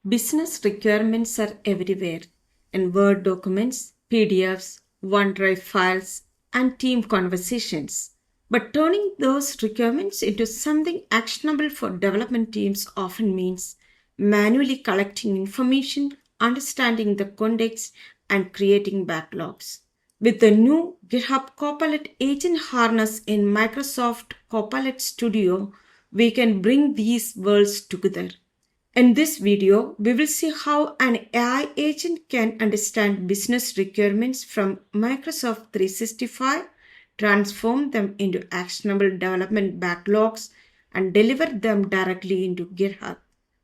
Business requirements are everywhere in Word documents, PDFs, OneDrive files, and team conversations. But turning those requirements into something actionable for development teams often means manually collecting information, understanding the context, and creating backlogs. With the new GitHub Copilot Agent Harness in Microsoft Copilot Studio, we can bring these worlds together. In this video, we will see how an AI agent can understand business requirements from Microsoft 365, transform them into actionable development backlogs, and deliver them directly into GitHub.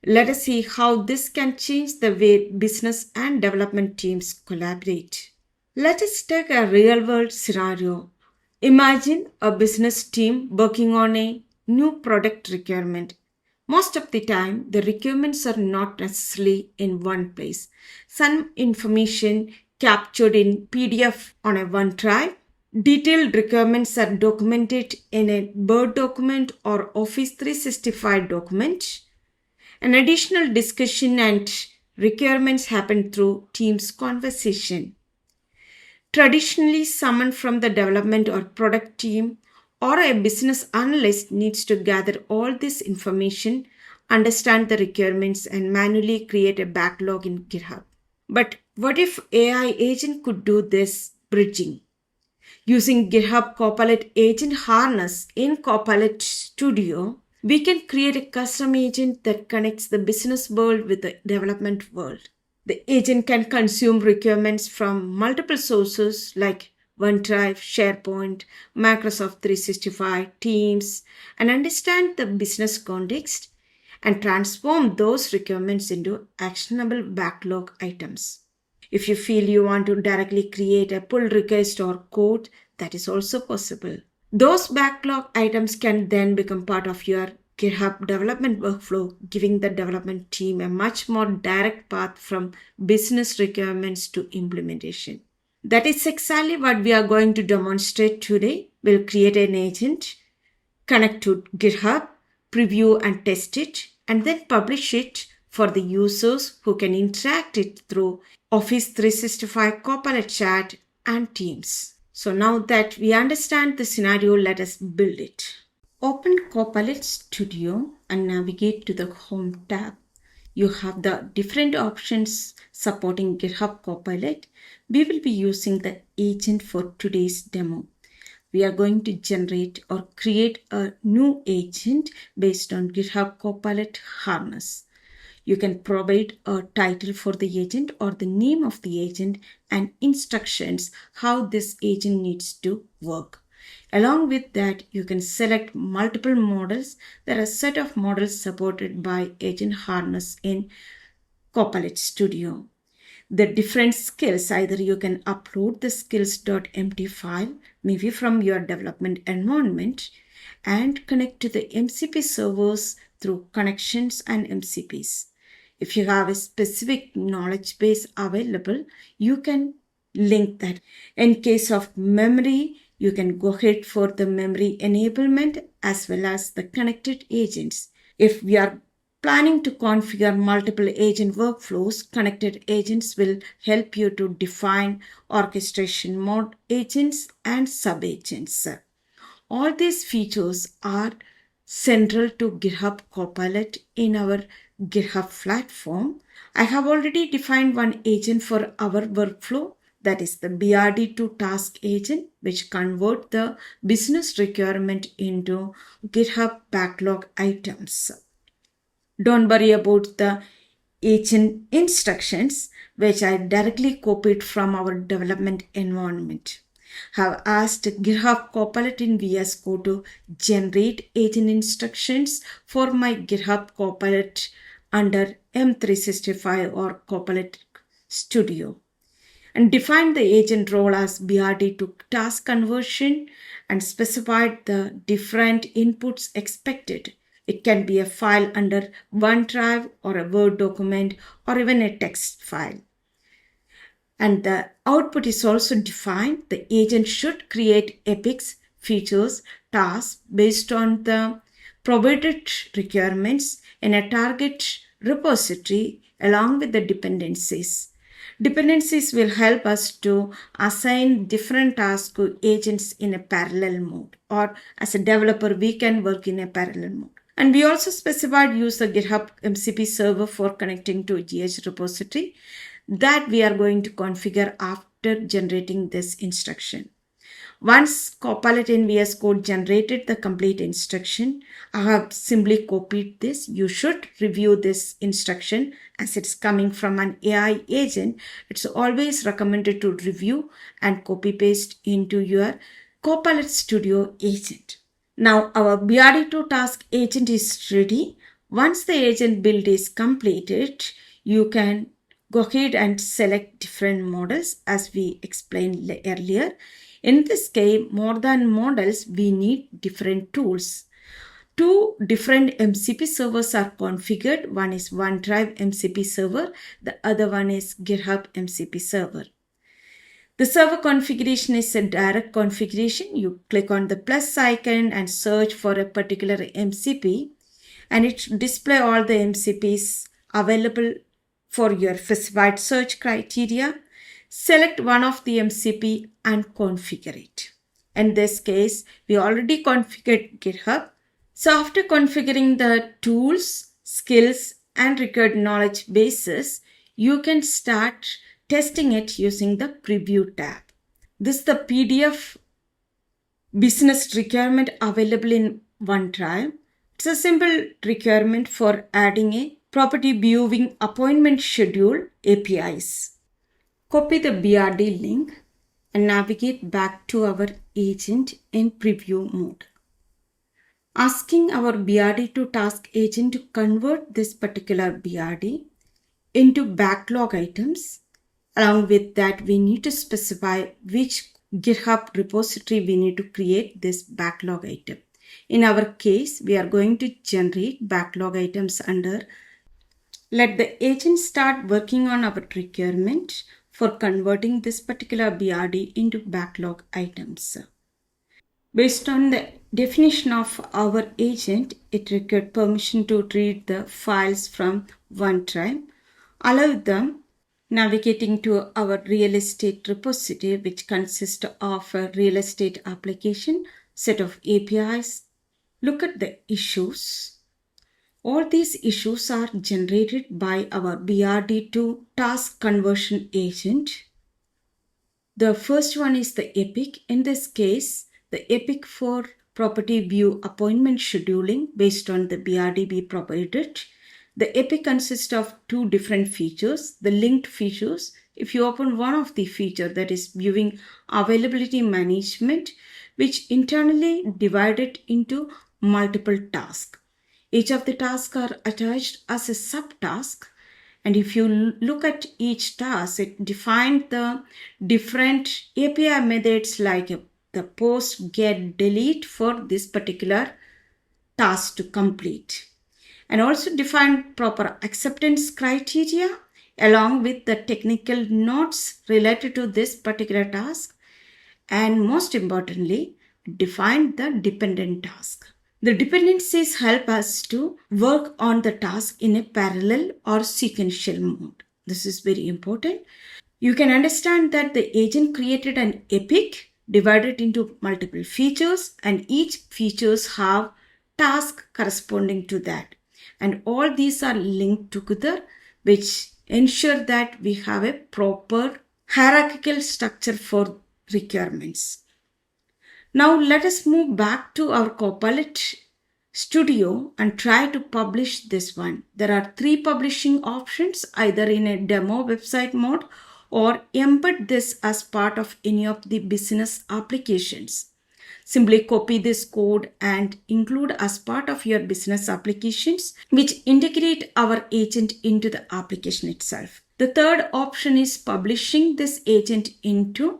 Let us see how this can change the way business and development teams collaborate. Let us take a real-world scenario. Imagine a business team working on a new product requirement. Most of the time, the requirements are not necessarily in one place. Some information captured in PDF on a OneDrive. Detailed requirements are documented in a Word document or Office 365 document. An additional discussion and requirements happen through Teams conversation. Traditionally, someone from the development or product team or a business analyst needs to gather all this information, understand the requirements, and manually create a backlog in GitHub. But what if AI agent could do this bridging? Using GitHub Copilot Agent Harness in Copilot Studio, we can create a custom agent that connects the business world with the development world. The agent can consume requirements from multiple sources like OneDrive, SharePoint, Microsoft 365, Teams, and understand the business context and transform those requirements into actionable backlog items. If you feel you want to directly create a pull request or code, that is also possible. Those backlog items can then become part of your GitHub development workflow, giving the development team a much more direct path from business requirements to implementation. That is exactly what we are going to demonstrate today. We'll create an agent, connect to GitHub, preview and test it, and then publish it for the users who can interact it through Office 365 Copilot Chat and Teams. So now that we understand the scenario, let us build it. Open Copilot Studio and navigate to the Home tab. You have the different options supporting GitHub Copilot. We will be using the agent for today's demo. We are going to generate or create a new agent based on GitHub Copilot Harness. You can provide a title for the agent or the name of the agent and instructions how this agent needs to work. Along with that, you can select multiple models. There are a set of models supported by Agent Harness in Copilot Studio. The different skills, either you can upload the skills.mt file, maybe from your development environment, and connect to the MCP servers through connections and MCPs. If you have a specific knowledge base available, you can link that. In case of memory, you can go ahead for the memory enablement as well as the connected agents. If we are planning to configure multiple agent workflows, connected agents will help you to define orchestration mode agents and sub-agents. All these features are central to GitHub Copilot in our GitHub platform. I have already defined one agent for our workflow. That is the BRD to task agent, which convert the business requirement into GitHub backlog items. Don't worry about the agent instructions, which I directly copied from our development environment. Have asked GitHub Copilot in VS Code to generate agent instructions for my GitHub Copilot under M365 or Copilot Studio, and defined the agent role as BRD to task conversion and specified the different inputs expected. It can be a file under OneDrive or a Word document or even a text file. And the output is also defined. The agent should create epics, features, tasks based on the provided requirements in a target repository along with the dependencies. Dependencies will help us to assign different tasks to agents in a parallel mode, or as a developer, we can work in a parallel mode. And we also specified use the GitHub MCP server for connecting to GH repository that we are going to configure after generating this instruction. Once Copilot in VS Code generated the complete instruction, I have simply copied this. You should review this instruction as it's coming from an AI agent. It's always recommended to review and copy paste into your Copilot Studio agent. Now our BRD2 task agent is ready. Once the agent build is completed, you can go ahead and select different models as we explained earlier. In this case, more than models, we need different tools. Two different MCP servers are configured. One is OneDrive MCP server. The other one is GitHub MCP server. The server configuration is a direct configuration. You click on the plus icon and search for a particular MCP, and it displays all the MCPs available for your specified search criteria. Select one of the MCP and configure it. In this case, we already configured GitHub. So after configuring the tools, skills, and required knowledge bases, you can start testing it using the preview tab. This is the PDF business requirement available in OneDrive. It's a simple requirement for adding a property viewing appointment schedule APIs. Copy the BRD link and navigate back to our agent in preview mode. Asking our BRD2 task agent to convert this particular BRD into backlog items. Along with that, we need to specify which GitHub repository we need to create this backlog item. In our case, we are going to generate backlog items under. Let the agent start working on our requirement for converting this particular BRD into backlog items. Based on the definition of our agent, it required permission to read the files from OneDrive, allow them navigating to our real estate repository, which consists of a real estate application, set of APIs. Look at the issues. All these issues are generated by our BRD2 task conversion agent. The first one is the epic. In this case, the epic for property view appointment scheduling based on the BRD we provided. The epic consists of two different features. The linked features, if you open one of the features, that is viewing availability management, which internally divided into multiple tasks. Each of the tasks are attached as a subtask, and if you look at each task, it defined the different API methods like the post, get, delete for this particular task to complete, and also defined proper acceptance criteria along with the technical notes related to this particular task, and most importantly, defined the dependent task. The dependencies help us to work on the task in a parallel or sequential mode. This is very important. You can understand that the agent created an epic divided into multiple features, and each features have tasks corresponding to that. And all these are linked together, which ensure that we have a proper hierarchical structure for requirements. Now let us move back to our Copilot Studio and try to publish this one. There are three publishing options, either in a demo website mode or embed this as part of any of the business applications. Simply copy this code and include as part of your business applications, which integrate our agent into the application itself. The third option is publishing this agent into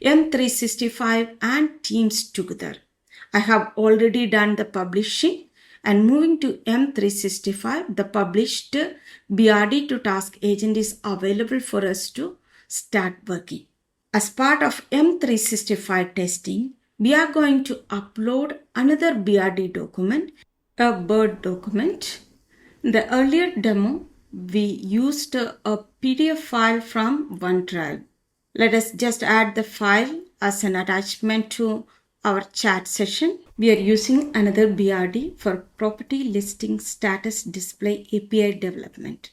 M365 and Teams together. I have already done the publishing, and moving to M365, the published BRD2 task agent is available for us to start working. As part of M365 testing, we are going to upload another BRD document, a Word document. In the earlier demo, we used a PDF file from OneDrive. Let us just add the file as an attachment to our chat session. We are using another BRD for property listing status display API development.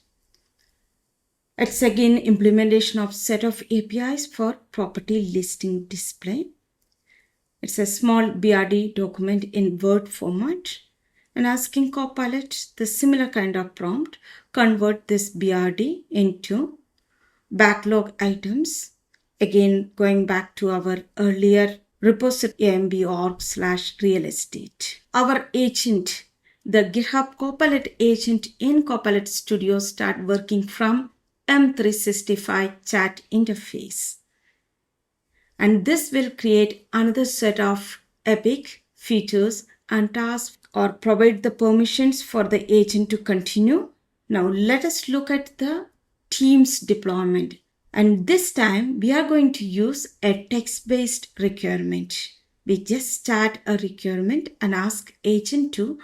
It's again implementation of set of APIs for property listing display. It's a small BRD document in Word format, and asking Copilot the similar kind of prompt, convert this BRD into backlog items. Again, going back to our earlier repository amb.org/real estate. Our agent, the GitHub Copilot agent in Copilot Studio, start working from M365 chat interface. And this will create another set of epic features and tasks or provide the permissions for the agent to continue. Now let us look at the Teams deployment. And this time we are going to use a text-based requirement. We just start a requirement and ask agent to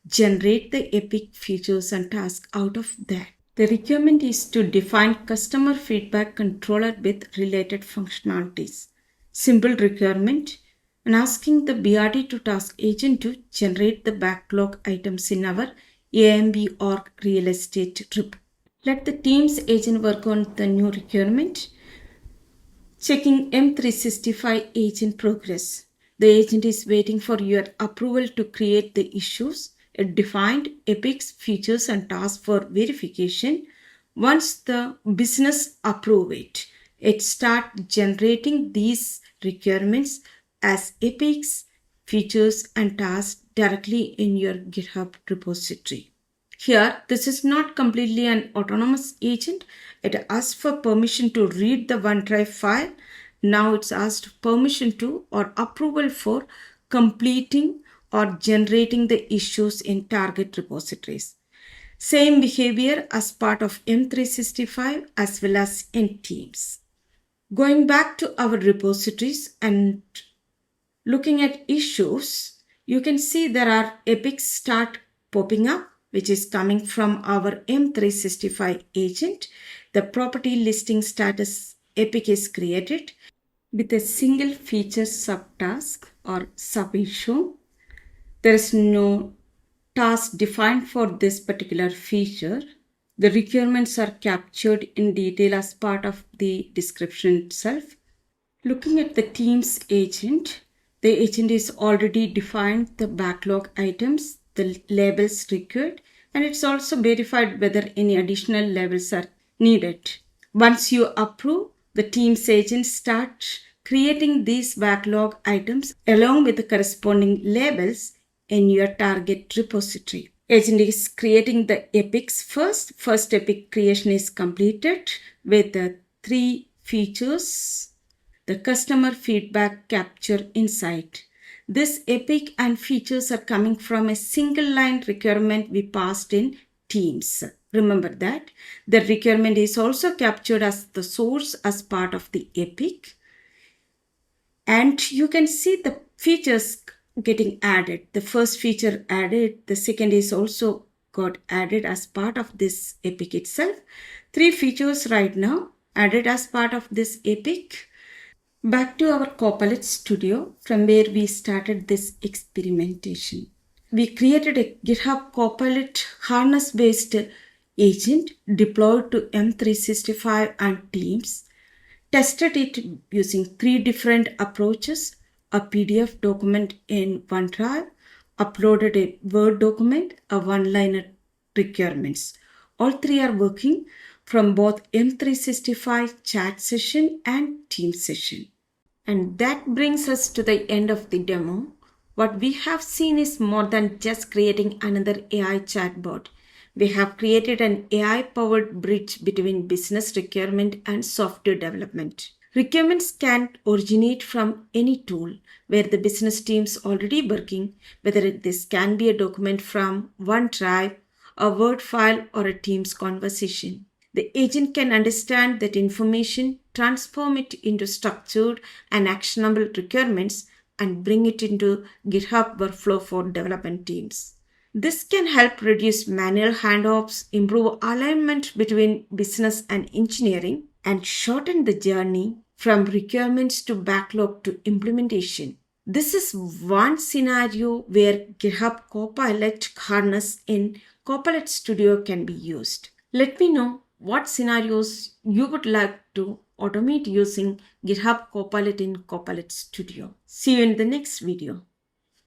generate the epic features and tasks out of that. The requirement is to define customer feedback controller with related functionalities. Simple requirement, and asking the BRD to task agent to generate the backlog items in our amb.org real estate report. Let the Teams agent work on the new requirement. Checking M365 agent progress. The agent is waiting for your approval to create the issues. It defined epics, features and tasks for verification. Once the business approve it start generating these requirements as epics, features and tasks directly in your GitHub repository. Here, this is not completely an autonomous agent. It asks for permission to read the OneDrive file. Now it's asked permission to or approval for completing or generating the issues in target repositories. Same behavior as part of M365 as well as in Teams. Going back to our repositories and looking at issues, you can see there are epics start popping up, which is coming from our M365 agent. The property listing status epic is created with a single feature subtask or sub-issue. There is no task defined for this particular feature. The requirements are captured in detail as part of the description itself. Looking at the Teams agent, the agent is already defined the backlog items, the labels required, and it's also verified whether any additional labels are needed. Once you approve, the Teams agent starts creating these backlog items along with the corresponding labels in your target repository. Agent is creating the epics first. First epic creation is completed with the 3 features. The customer feedback capture insight. This epic and features are coming from a single line requirement we passed in Teams. Remember that. The requirement is also captured as the source as part of the epic. And you can see the features getting added. The first feature added, the second is also got added as part of this epic itself. 3 features right now added as part of this epic. Back to our Copilot Studio from where we started this experimentation. We created a GitHub Copilot Harness based agent deployed to M365 and Teams. Tested it using 3 different approaches. A PDF document in OneDrive, uploaded a Word document, a one-liner requirements. All 3 are working from both M365 chat session and Teams session. And that brings us to the end of the demo. What we have seen is more than just creating another AI chatbot. We have created an AI-powered bridge between business requirement and software development. Requirements can originate from any tool where the business team's already working, whether this can be a document from OneDrive, a Word file, or a Teams conversation. The agent can understand that information, transform it into structured and actionable requirements, and bring it into GitHub workflow for development teams. This can help reduce manual handoffs, improve alignment between business and engineering, and shorten the journey from requirements to backlog to implementation. This is one scenario where GitHub Copilot Harness in Copilot Studio can be used. Let me know what scenarios you would like to automate using GitHub Copilot in Copilot Studio. See you in the next video.